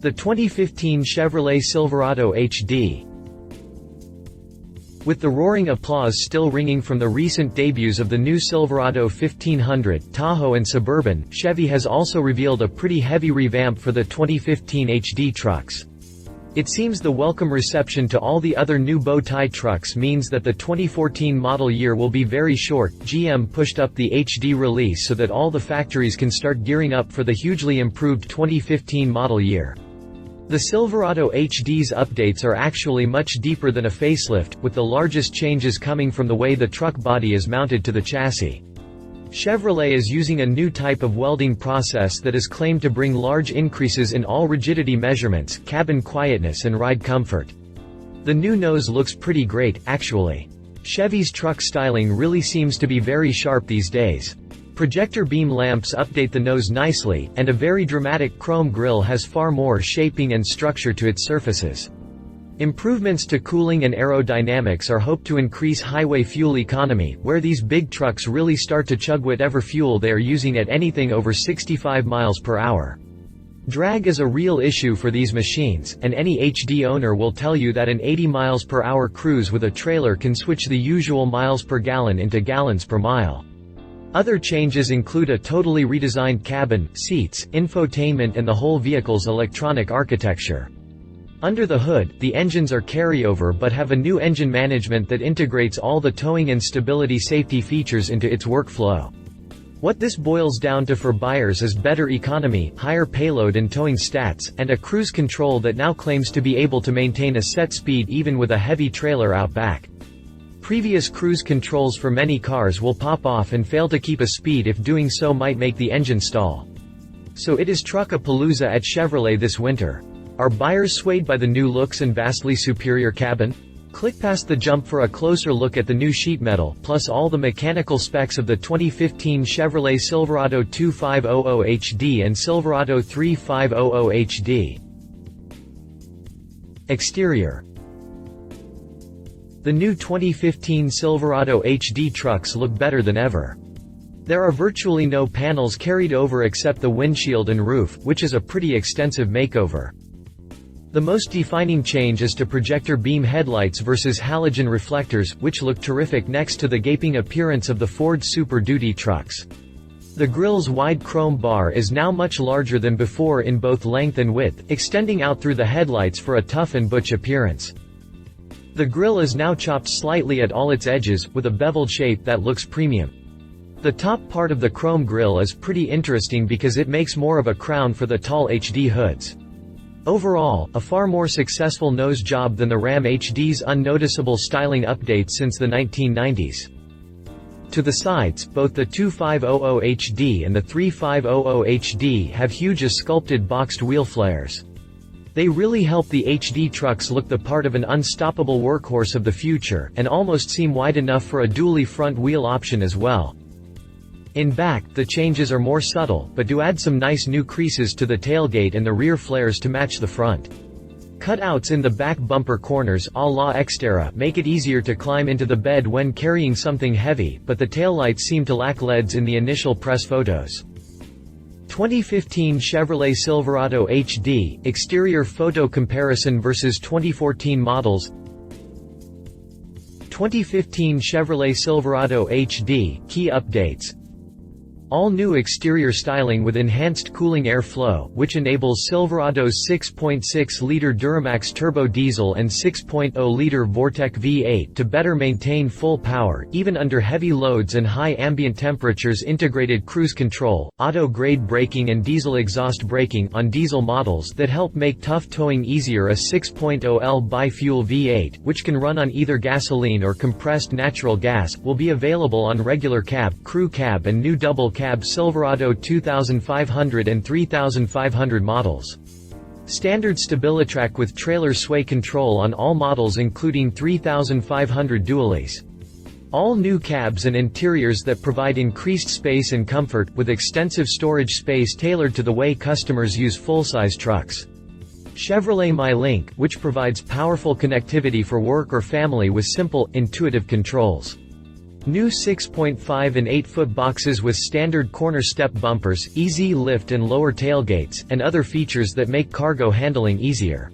The 2015 Chevrolet Silverado HD. With the roaring applause still ringing from the recent debuts of the new Silverado 1500, Tahoe and Suburban, Chevy has also revealed a pretty heavy revamp for the 2015 HD trucks. It seems the welcome reception to all the other new bow-tie trucks means that the 2014 model year will be very short. GM pushed up the HD release so that all the factories can start gearing up for the hugely improved 2015 model year. The Silverado HD's updates are actually much deeper than a facelift, with the largest changes coming from the way the truck body is mounted to the chassis. Chevrolet is using a new type of welding process that is claimed to bring large increases in all rigidity measurements, cabin quietness and ride comfort. The new nose looks pretty great, actually. Chevy's truck styling really seems to be very sharp these days. Projector beam lamps update the nose nicely, and a very dramatic chrome grille has far more shaping and structure to its surfaces. Improvements to cooling and aerodynamics are hoped to increase highway fuel economy, where these big trucks really start to chug whatever fuel they are using at anything over 65 miles per hour. Drag is a real issue for these machines, and any HD owner will tell you that an 80 miles per hour cruise with a trailer can switch the usual miles per gallon into gallons per mile. Other changes include a totally redesigned cabin, seats, infotainment and the whole vehicle's electronic architecture. Under the hood, the engines are carryover but have a new engine management that integrates all the towing and stability safety features into its workflow. What this boils down to for buyers is better economy, higher payload and towing stats, and a cruise control that now claims to be able to maintain a set speed even with a heavy trailer out back. Previous cruise controls for many cars will pop off and fail to keep a speed if doing so might make the engine stall. So it is Truckapalooza at Chevrolet this winter. Are buyers swayed by the new looks and vastly superior cabin? Click past the jump for a closer look at the new sheet metal, plus all the mechanical specs of the 2015 Chevrolet Silverado 2500 HD and Silverado 3500 HD. Exterior. The new 2015 Silverado HD trucks look better than ever. There are virtually no panels carried over except the windshield and roof, which is a pretty extensive makeover. The most defining change is to projector beam headlights versus halogen reflectors, which look terrific next to the gaping appearance of the Ford Super Duty trucks. The grille's wide chrome bar is now much larger than before in both length and width, extending out through the headlights for a tough and butch appearance. The grille is now chopped slightly at all its edges, with a beveled shape that looks premium. The top part of the chrome grille is pretty interesting because it makes more of a crown for the tall HD hoods. Overall, a far more successful nose job than the Ram HD's unnoticeable styling updates since the 1990s. To the sides, both the 2500 HD and the 3500 HD have huge sculpted boxed wheel flares. They really help the HD trucks look the part of an unstoppable workhorse of the future, and almost seem wide enough for a dually front wheel option as well. In back, the changes are more subtle, but do add some nice new creases to the tailgate and the rear flares to match the front. Cutouts in the back bumper corners, a la Xterra, make it easier to climb into the bed when carrying something heavy, but the taillights seem to lack LEDs in the initial press photos. 2015 Chevrolet Silverado HD, exterior photo comparison versus 2014 models. 2015 Chevrolet Silverado HD, key updates. All new exterior styling with enhanced cooling air flow, which enables Silverado's 6.6-liter Duramax turbo diesel and 6.0-liter Vortec V8 to better maintain full power, even under heavy loads and high ambient temperatures. Integrated cruise control, auto-grade braking and diesel exhaust braking on diesel models that help make tough towing easier. A 6.0L bi-fuel V8, which can run on either gasoline or compressed natural gas, will be available on regular cab, crew cab and new double cab Silverado 2500 and 3500 models. Standard StabiliTrak with trailer sway control on all models including 3500 dualies. All new cabs and interiors that provide increased space and comfort, with extensive storage space tailored to the way customers use full-size trucks. Chevrolet MyLink, which provides powerful connectivity for work or family with simple, intuitive controls. New 6.5 and 8-foot boxes with standard corner step bumpers, easy lift and lower tailgates, and other features that make cargo handling easier.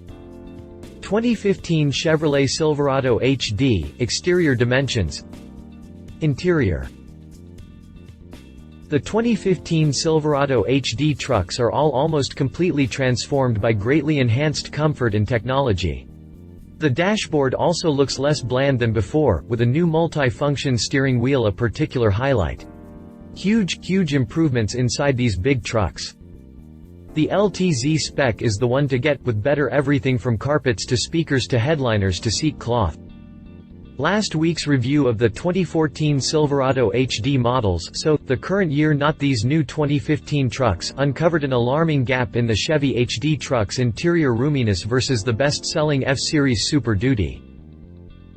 2015 Chevrolet Silverado HD, exterior dimensions. Interior. The 2015 Silverado HD trucks are all almost completely transformed by greatly enhanced comfort and technology. The dashboard also looks less bland than before, with a new multi-function steering wheel a particular highlight. Huge improvements inside these big trucks. The LTZ spec is the one to get, with better everything from carpets to speakers to headliners to seat cloth. Last week's review of the 2014 Silverado HD models, so the current year not these new 2015 trucks, uncovered an alarming gap in the Chevy HD truck's interior roominess versus the best-selling F-Series Super Duty.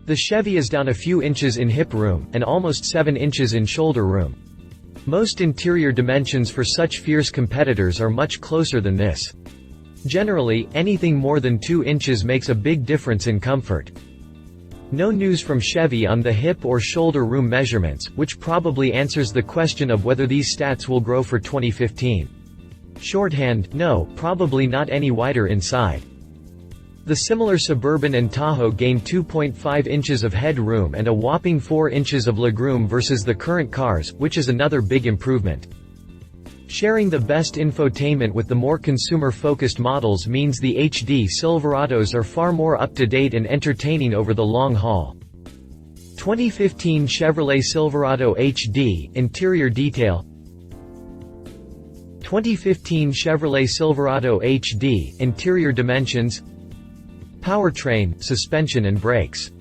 The Chevy is down a few inches in hip room, and almost 7 inches in shoulder room. Most interior dimensions for such fierce competitors are much closer than this. Generally, anything more than 2 inches makes a big difference in comfort. No news from Chevy on the hip or shoulder room measurements, which probably answers the question of whether these stats will grow for 2015. Shorthand, no, probably not any wider inside. The similar Suburban and Tahoe gain 2.5 inches of head room and a whopping 4 inches of legroom versus the current cars, which is another big improvement. Sharing the best infotainment with the more consumer-focused models means the HD Silverados are far more up-to-date and entertaining over the long haul. 2015 Chevrolet Silverado HD, interior detail. 2015 Chevrolet Silverado HD, interior dimensions. Powertrain, suspension and brakes.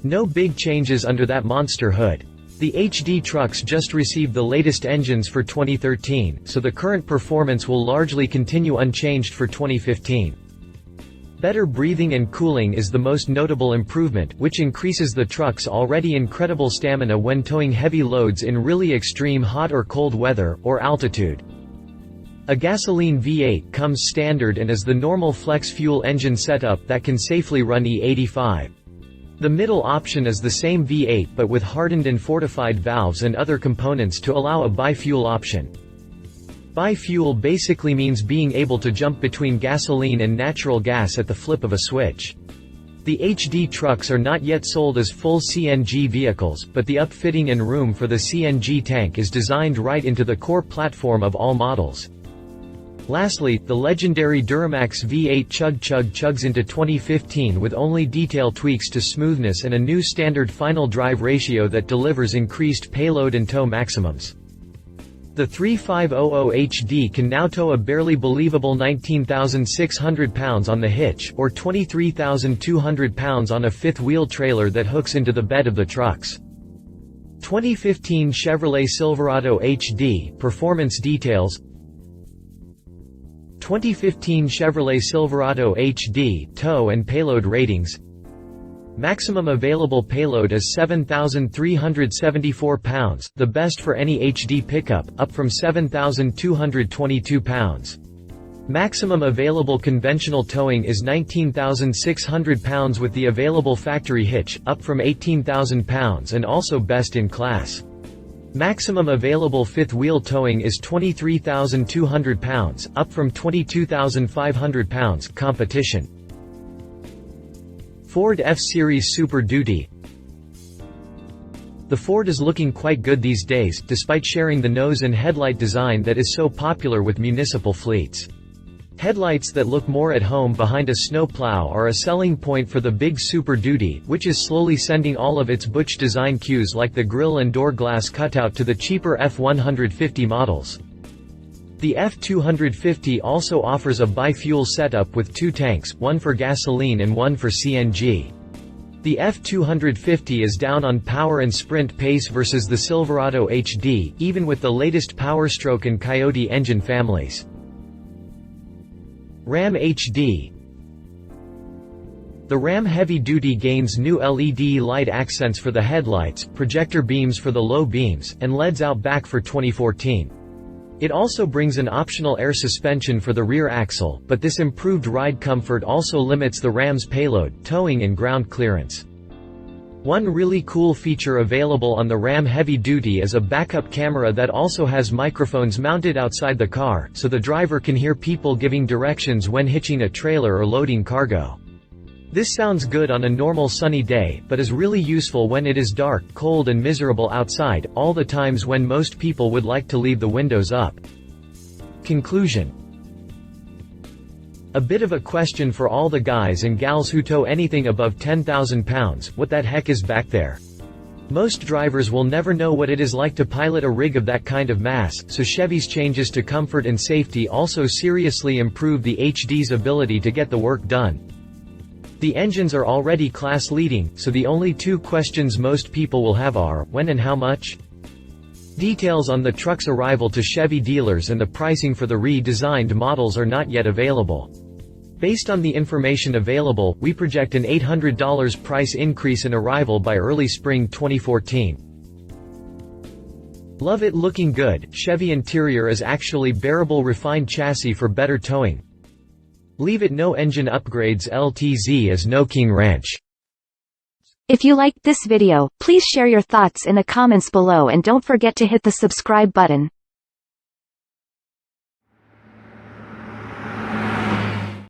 No big changes under that monster hood. The HD trucks just received the latest engines for 2013, so the current performance will largely continue unchanged for 2015. Better breathing and cooling is the most notable improvement, which increases the truck's already incredible stamina when towing heavy loads in really extreme hot or cold weather, or altitude. A gasoline V8 comes standard and is the normal flex fuel engine setup that can safely run E85. The middle option is the same V8 but with hardened and fortified valves and other components to allow a bi-fuel option. Bi-fuel basically means being able to jump between gasoline and natural gas at the flip of a switch. The HD trucks are not yet sold as full CNG vehicles, but the upfitting and room for the CNG tank is designed right into the core platform of all models. Lastly, the legendary Duramax V8 chugs into 2015 with only detail tweaks to smoothness and a new standard final drive ratio that delivers increased payload and tow maximums. The 3500 HD can now tow a barely believable 19,600 pounds on the hitch, or 23,200 pounds on a fifth-wheel trailer that hooks into the bed of the trucks. 2015 Chevrolet Silverado HD, performance details. 2015 Chevrolet Silverado HD, tow and payload ratings. Maximum available payload is 7,374 pounds, the best for any HD pickup, up from 7,222 pounds. Maximum available conventional towing is 19,600 pounds with the available factory hitch, up from 18,000 pounds and also best in class. Maximum available fifth-wheel towing is 23,200 pounds, up from 22,500 pounds, competition. Ford F-Series Super Duty. The Ford is looking quite good these days, despite sharing the nose and headlight design that is so popular with municipal fleets. Headlights that look more at home behind a snowplow are a selling point for the big Super Duty, which is slowly sending all of its butch design cues like the grille and door glass cutout to the cheaper F-150 models. The F-250 also offers a bi-fuel setup with 2 tanks, one for gasoline and one for CNG. The F-250 is down on power and sprint pace versus the Silverado HD, even with the latest Powerstroke and Coyote engine families. Ram HD. The Ram Heavy Duty gains new LED light accents for the headlights, projector beams for the low beams, and LEDs out back for 2014. It also brings an optional air suspension for the rear axle, but this improved ride comfort also limits the Ram's payload, towing and ground clearance. One really cool feature available on the Ram Heavy Duty is a backup camera that also has microphones mounted outside the car, so the driver can hear people giving directions when hitching a trailer or loading cargo. This sounds good on a normal sunny day, but is really useful when it is dark, cold and miserable outside, all the times when most people would like to leave the windows up. Conclusion. A bit of a question for all the guys and gals who tow anything above 10,000 pounds, what that heck is back there? Most drivers will never know what it is like to pilot a rig of that kind of mass, so Chevy's changes to comfort and safety also seriously improve the HD's ability to get the work done. The engines are already class-leading, so the only two questions most people will have are, when and how much? Details on the truck's arrival to Chevy dealers and the pricing for the redesigned models are not yet available. Based on the information available, we project an $800 price increase in arrival by early spring 2014. Love it looking good. Chevy interior is actually bearable refined chassis for better towing. Leave it no engine upgrades LTZ is no King Ranch. If you liked this video, please share your thoughts in the comments below and don't forget to hit the subscribe button.